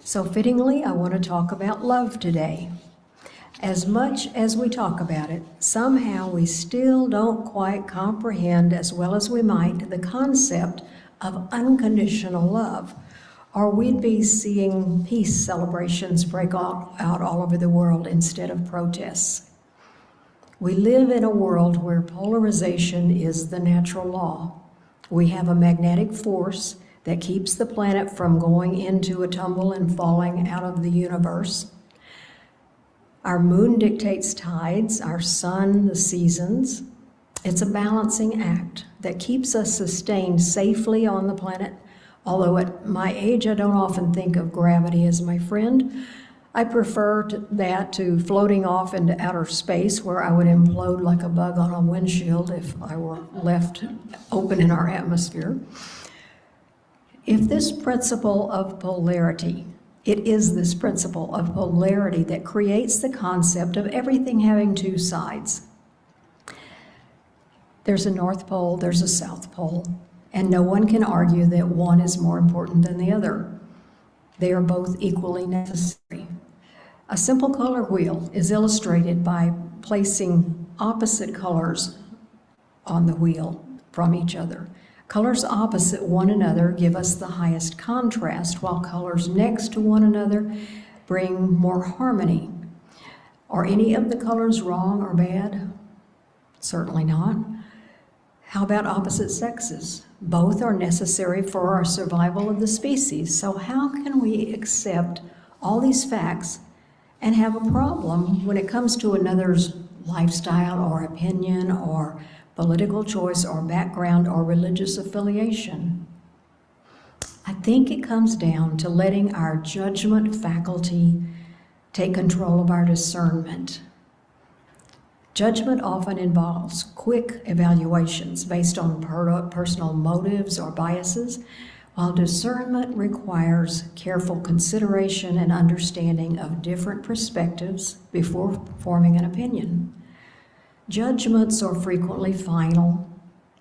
So fittingly, I want to talk about love today. As much as we talk about it, somehow we still don't quite comprehend as well as we might the concept of unconditional love, or we'd be seeing peace celebrations break out all over the world instead of protests. We live in a world where polarization is the natural law. We have a magnetic force that keeps the planet from going into a tumble and falling out of the universe. Our moon dictates tides, our sun the seasons. It's a balancing act that keeps us sustained safely on the planet. Although at my age, I don't often think of gravity as my friend. I prefer that to floating off into outer space where I would implode like a bug on a windshield if I were left open in our atmosphere. If this principle of polarity, it is this principle of polarity that creates the concept of everything having two sides. There's a North Pole, there's a South Pole, and no one can argue that one is more important than the other. They are both equally necessary. A simple color wheel is illustrated by placing opposite colors on the wheel from each other. Colors opposite one another give us the highest contrast, while colors next to one another bring more harmony. Are any of the colors wrong or bad? Certainly not. How about opposite sexes? Both are necessary for our survival of the species. So how can we accept all these facts and have a problem when it comes to another's lifestyle or opinion or political choice or background or religious affiliation? I think it comes down to letting our judgment faculty take control of our discernment. Judgment often involves quick evaluations based on personal motives or biases, while discernment requires careful consideration and understanding of different perspectives before forming an opinion. Judgments are frequently final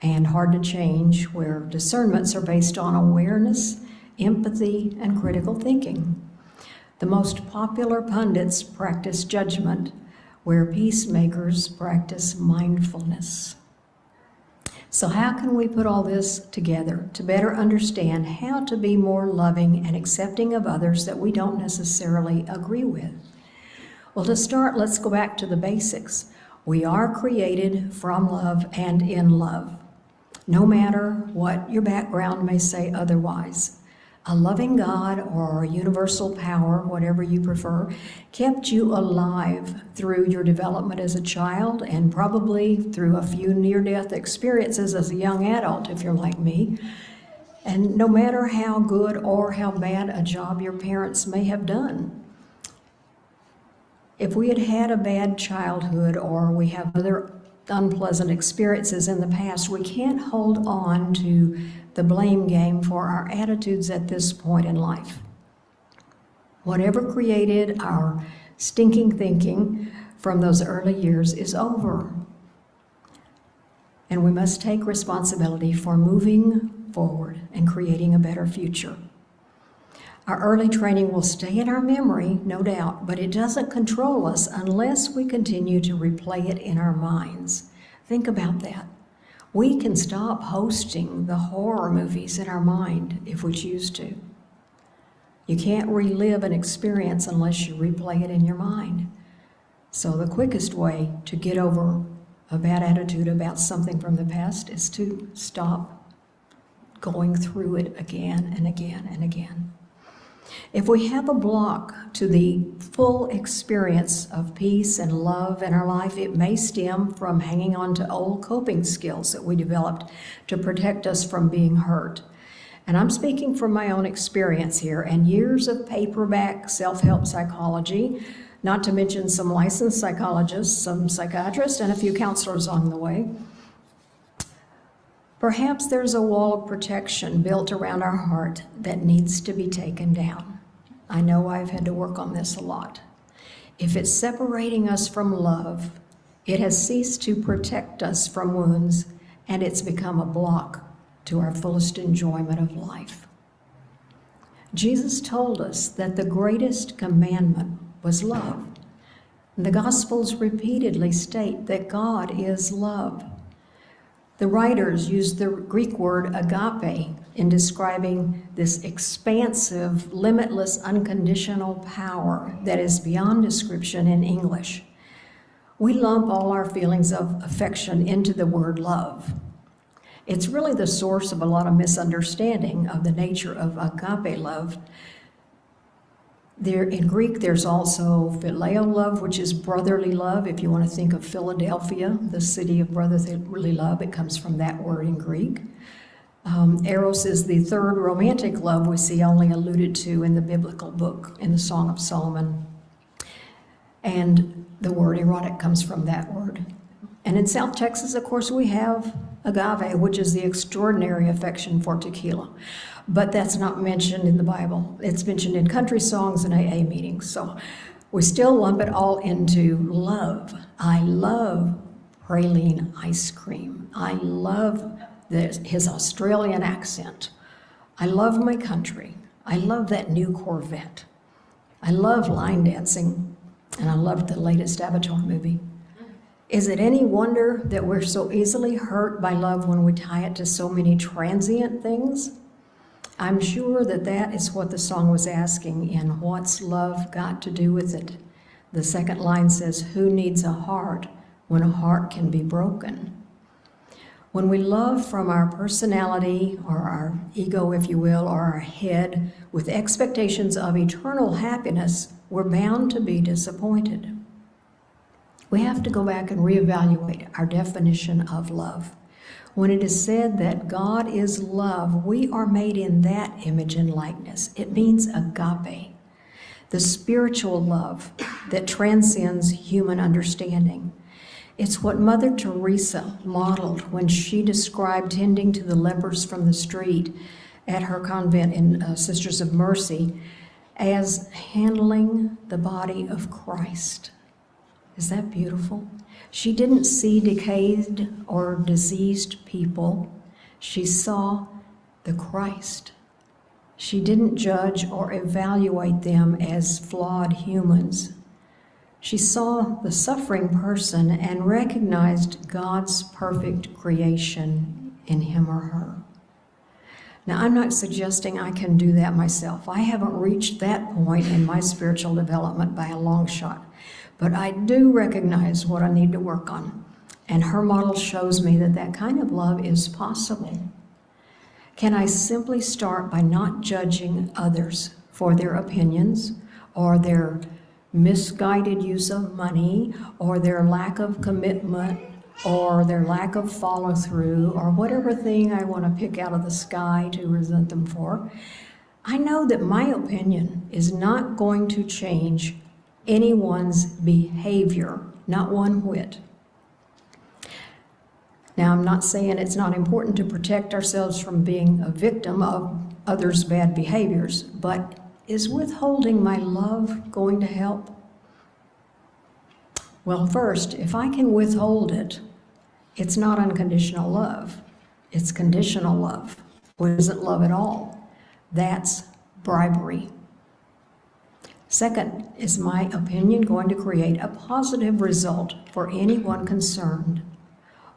and hard to change, where discernments are based on awareness, empathy, and critical thinking. The most popular pundits practice judgment, where peacemakers practice mindfulness. So how can we put all this together to better understand how to be more loving and accepting of others that we don't necessarily agree with? Well, to start, let's go back to the basics. We are created from love and in love, no matter what your background may say otherwise. A loving God or a universal power, whatever you prefer, kept you alive through your development as a child and probably through a few near-death experiences as a young adult, if you're like me. And no matter how good or how bad a job your parents may have done, if we had had a bad childhood or we have other unpleasant experiences in the past, we can't hold on to the blame game for our attitudes at this point in life. Whatever created our stinking thinking from those early years is over. And we must take responsibility for moving forward and creating a better future. Our early training will stay in our memory, no doubt, but it doesn't control us unless we continue to replay it in our minds. Think about that. We can stop hosting the horror movies in our mind if we choose to. You can't relive an experience unless you replay it in your mind. So the quickest way to get over a bad attitude about something from the past is to stop going through it again and again and again. If we have a block to the full experience of peace and love in our life, it may stem from hanging on to old coping skills that we developed to protect us from being hurt. And I'm speaking from my own experience here and years of paperback self-help psychology, not to mention some licensed psychologists, some psychiatrists, and a few counselors on the way. Perhaps there's a wall of protection built around our heart that needs to be taken down. I know I've had to work on this a lot. If it's separating us from love, it has ceased to protect us from wounds, and it's become a block to our fullest enjoyment of life. Jesus told us that the greatest commandment was love. The Gospels repeatedly state that God is love. The writers used the Greek word agape in describing this expansive, limitless, unconditional power that is beyond description in English. We lump all our feelings of affection into the word love. It's really the source of a lot of misunderstanding of the nature of agape love. There, in Greek, there's also phileo love, which is brotherly love. If you want to think of Philadelphia, the city of brotherly love, it comes from that word in Greek. Eros is the third romantic love we see only alluded to in the biblical book, in the Song of Solomon. And the word erotic comes from that word. And in South Texas, of course, we have agave, which is the extraordinary affection for tequila. But that's not mentioned in the Bible. It's mentioned in country songs and AA meetings. So we still lump it all into love. I love praline ice cream. I love his Australian accent. I love my country. I love that new Corvette. I love line dancing, and I love the latest Avatar movie. Is it any wonder that we're so easily hurt by love when we tie it to so many transient things? I'm sure that that is what the song was asking in What's Love Got to Do with It? The second line says, who needs a heart when a heart can be broken? When we love from our personality or our ego, if you will, or our head with expectations of eternal happiness, we're bound to be disappointed. We have to go back and reevaluate our definition of love. When it is said that God is love, we are made in that image and likeness. It means agape, the spiritual love that transcends human understanding. It's what Mother Teresa modeled when she described tending to the lepers from the street at her convent in Sisters of Mercy as handling the body of Christ. Is that beautiful? She didn't see decayed or diseased people. She saw the Christ. She didn't judge or evaluate them as flawed humans. She saw the suffering person and recognized God's perfect creation in him or her. Now, I'm not suggesting I can do that myself. I haven't reached that point in my spiritual development by a long shot. But I do recognize what I need to work on. And her model shows me that that kind of love is possible. Can I simply start by not judging others for their opinions or their misguided use of money or their lack of commitment or their lack of follow-through or whatever thing I want to pick out of the sky to resent them for? I know that my opinion is not going to change anyone's behavior, not one whit. Now, I'm not saying it's not important to protect ourselves from being a victim of others' bad behaviors, but is withholding my love going to help? Well, first, if I can withhold it, it's not unconditional love. It's conditional love, which isn't love at all. That's bribery. Second, is my opinion going to create a positive result for anyone concerned?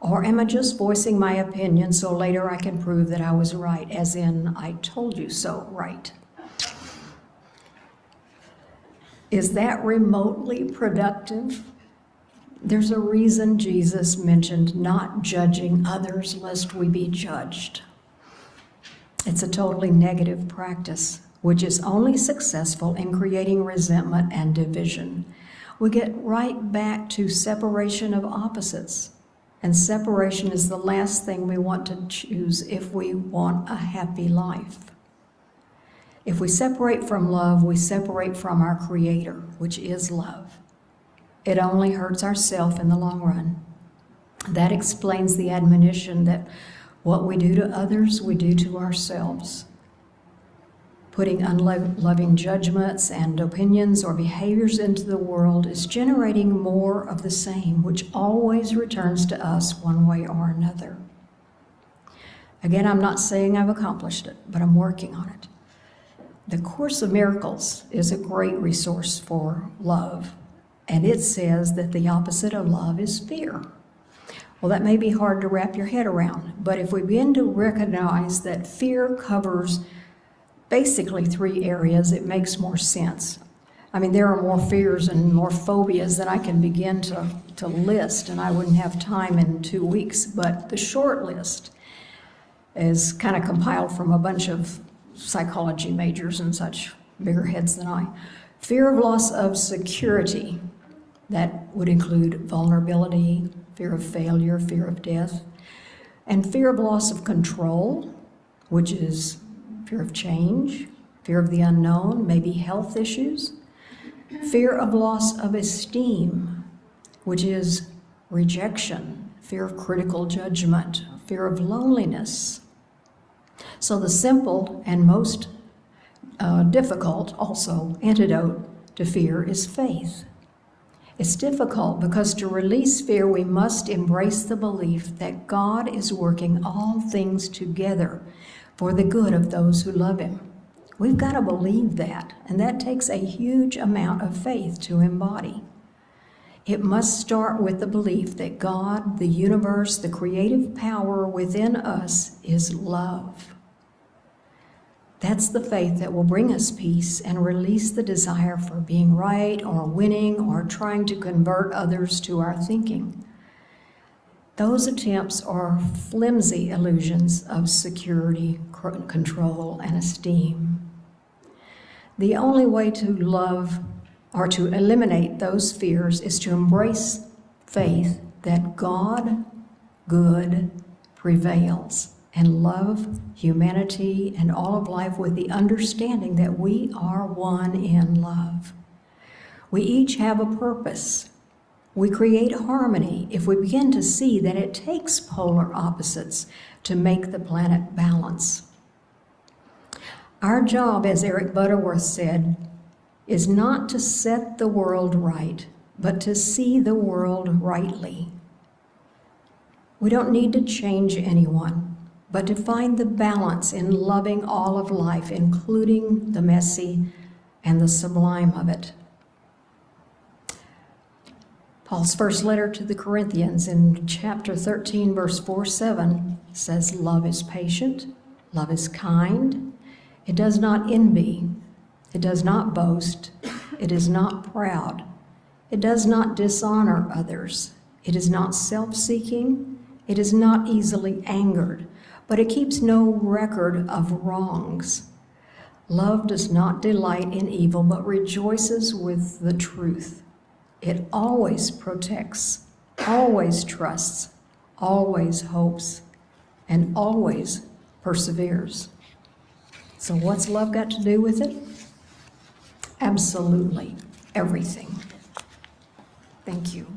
Or am I just voicing my opinion so later I can prove that I was right, as in, I told you so right? Is that remotely productive? There's a reason Jesus mentioned not judging others lest we be judged. It's a totally negative practice, which is only successful in creating resentment and division. We get right back to separation of opposites, and separation is the last thing we want to choose if we want a happy life. If we separate from love, we separate from our Creator, which is love. It only hurts ourselves in the long run. That explains the admonition that what we do to others, we do to ourselves. Putting unloving judgments and opinions or behaviors into the world is generating more of the same, which always returns to us one way or another. Again, I'm not saying I've accomplished it, but I'm working on it. The Course of Miracles is a great resource for love, and it says that the opposite of love is fear. Well, that may be hard to wrap your head around, but if we begin to recognize that fear covers basically 3 areas, it makes more sense. I mean, there are more fears and more phobias that I can begin to list, and I wouldn't have time in 2 weeks, but the short list is kind of compiled from a bunch of psychology majors and such, bigger heads than I. Fear of loss of security, that would include vulnerability, fear of failure, fear of death, and fear of loss of control, which is fear of change, fear of the unknown, maybe health issues, fear of loss of esteem, which is rejection, fear of critical judgment, fear of loneliness. So the simple and most difficult also antidote to fear is faith. It's difficult because to release fear, we must embrace the belief that God is working all things together for the good of those who love Him. We've got to believe that, and that takes a huge amount of faith to embody. It must start with the belief that God, the universe, the creative power within us is love. That's the faith that will bring us peace and release the desire for being right or winning or trying to convert others to our thinking. Those attempts are flimsy illusions of security, control, and esteem. The only way to love or to eliminate those fears is to embrace faith that God, good, prevails, and love humanity and all of life with the understanding that we are one in love. We each have a purpose. We create harmony if we begin to see that it takes polar opposites to make the planet balance. Our job, as Eric Butterworth said, is not to set the world right, but to see the world rightly. We don't need to change anyone, but to find the balance in loving all of life, including the messy and the sublime of it. Paul's first letter to the Corinthians in chapter 13, verse 4-7 says, "Love is patient, love is kind, it does not envy, it does not boast, it is not proud, it does not dishonor others, it is not self-seeking, it is not easily angered, but it keeps no record of wrongs. Love does not delight in evil, but rejoices with the truth. It always protects, always trusts, always hopes, and always perseveres." So what's love got to do with it? Absolutely everything. Thank you.